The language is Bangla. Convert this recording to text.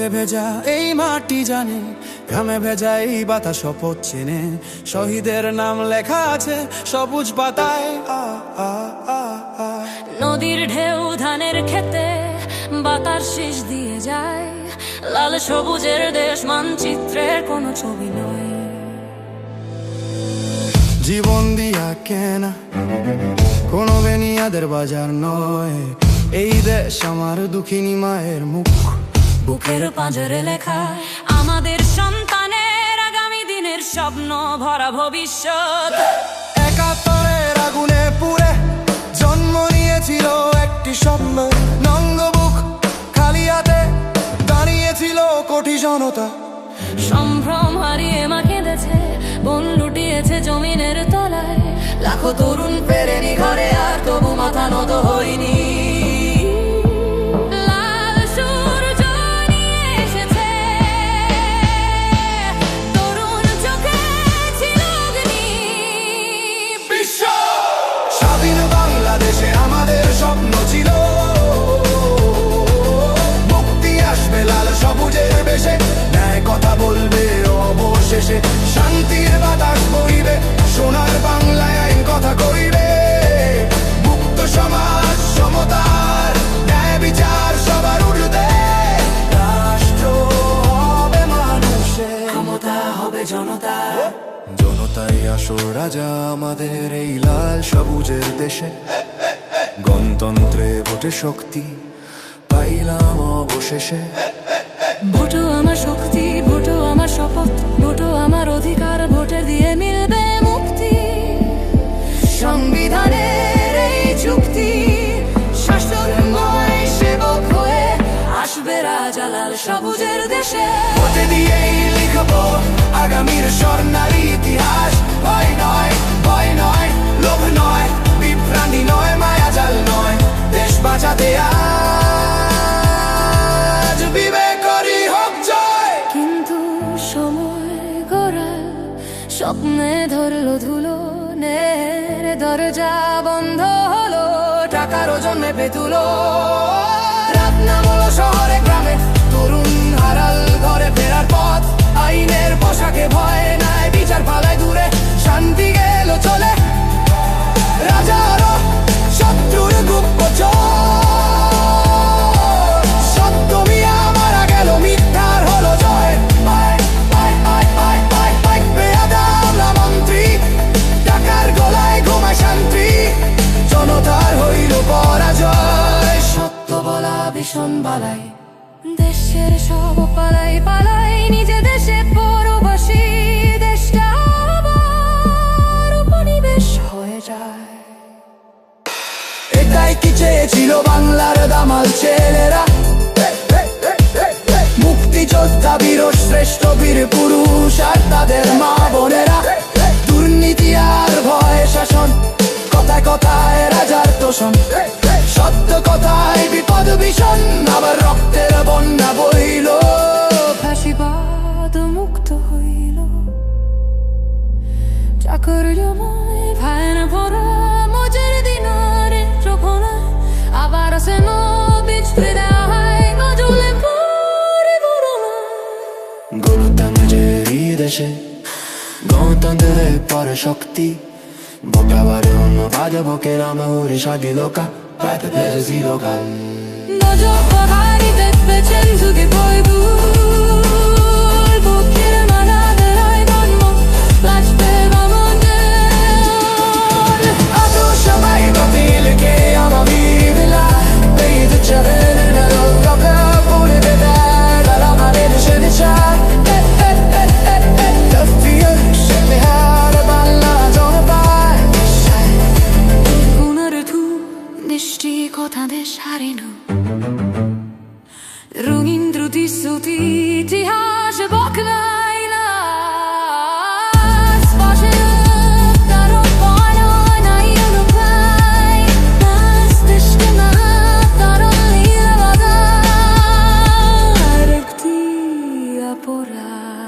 রক্তে ভেজা এই মাটি জানে, ঘামে ভেজা এই বাতাস শপথ চেনে, শহীদের নাম লেখা আছে সবুজ পাতায়। নদীর ঢেউ ধানের খেতে বাতাস শীষ দিয়ে যায়, লাল সবুজের দেশ মানচিত্রের কোনো ছবি নয়। জীবন দিয়া কেনা কোনো বেনিয়াদের বাজার নয়, এই দেশ আমার দুঃখিনী মায়ের মুখ, বুকের পাঁজরে লেখা আমাদের সন্তানের আগামী দিনের স্বপ্ন ভরা ভবিষ্যৎ। একাত্তরের আগুনে পুড়ে জন্ম নিয়েছিল একটি স্বপ্ন, নঙ্গবুক খালি হাতে দাঁড়িয়েছিল কোটি জনতা। সম্ভ্রম হারিয়ে মা কেঁদেছে, বন লুটিয়েছে জমিনের তলায়, লাখো তরুণ ফেরেনি ঘরে আর তবু মাথা নত হয়নি। লাল সূর্য নিয়ে এসেছে, তরুণ চোখে ছিল অগ্নি। বিশ্ব স্বাধীন বাংলাদেশে আমাদের স্বপ্ন ছিল, মুক্তি আসবে লাল সবুজের বেশে, ন্যায় কথা বলবে অবশেষে, শান্তির বাতাস বইবে, সোনার বাংলায় আইন কথা কইবে, মুক্ত সমাজ সমতার ন্যায় বিচার সবার ঊর্ধ্বে, রাষ্ট্র হবে মানুষের, ক্ষমতা হবে জনতা। জনতাই আসল রাজা আমাদের এই লাল সবুজের দেশে, গণতন্ত্রে ভোটে শক্তি পাইলাম অবশেষে। ভোটও আমার শক্তি, ভোটও আমার শপথ, ভোটও আমার অধিকার, ভোটে দিয়ে মিলবে মুক্তি। সংবিধানের এই চুক্তি, শাসনময় সেবক হয়ে আসবে রাজা লাল সবুজের দেশে। ভোটে দিয়েই লিখবো আগামীর স্বর্ণালী ইতিহাস, ভয় নয়, ভয় নয়, লোভ নয়, বিভ্রান্তি নয়, মায়াজাল নয়, দেশ বাঁচাতে আজ বিবেকরই হোক জয়। কিন্তু সময় গড়াল স্বপ্নে ধরলো ধুলো, নের দরজা বন্ধ হলো, টাকার ওজন মেপে তুলো, রাত নামলো শহরে গ্রামে, তরুণ হারাল ঘরে ফেরার পথ, আইনের পোশাকে ভয় নাই, বিচার পালায় দূরে, শান্তি গেল চলে, রাজারও শত্রুর গুপ্তচর, সত্য মিয়া মারা গেল, মিথ্যার হলো জয়। বেয়াদা মন্ত্রী টাকার গলায় ঘুমায় শান্তি, জনতার হইল পরাজয়, সত্য বলা ভীষণ বালাই, দেশের সব পালাই পালাই, নিজে দেশে পরবাসী, দেশটা আবার উপনিবেশ হয়ে যায়। এটাই কি চেয়েছিল বাংলার দামাল ছেলেরা, মুক্তিযোদ্ধা বীর শ্রেষ্ঠ বীর পুরুষ আর তাদের মা বোনেরা, দুর্নীতি আর ভয় শাসন, কথায় কথায় রাজার তোষণ, সত্য কথায় বিপদ ভীষণ, আবার রক্তের বন্যা বইল, ফাঁসিবাদ মুক্ত হইল, চাকর জমায় ভাইন ভরা, মজুর দিনারে চোখনা, আবার সে নবীজ ফিরায়, নজলে পরে বড়না। গণতন্ত্রের এই দেশে গণতন্ত্রের পরে শক্তি, ভোটাবারে অন্য বাজাবো কে নামে উড়ে সাদি লোকা, পাইতে পেরেছি local. 너저 화가리 백배chen 두개 보이고 복기를 만하더라이 건모 flashback Ado shabay batil ke ama vivla, beid chavene na loka pure bedar, la mane de shedicha, the fear shame har balla jona pai, 오늘을 두 নিষ্টি কথা দেশ হারিনু রঙিন দ্রুতি শ্রুতি ইতিহাস বকলাইলা স্পর্শে কারো পয়নয় নাই অনুপাই নাস দেশকে না তরল নীল বাজার একটি অপরাধ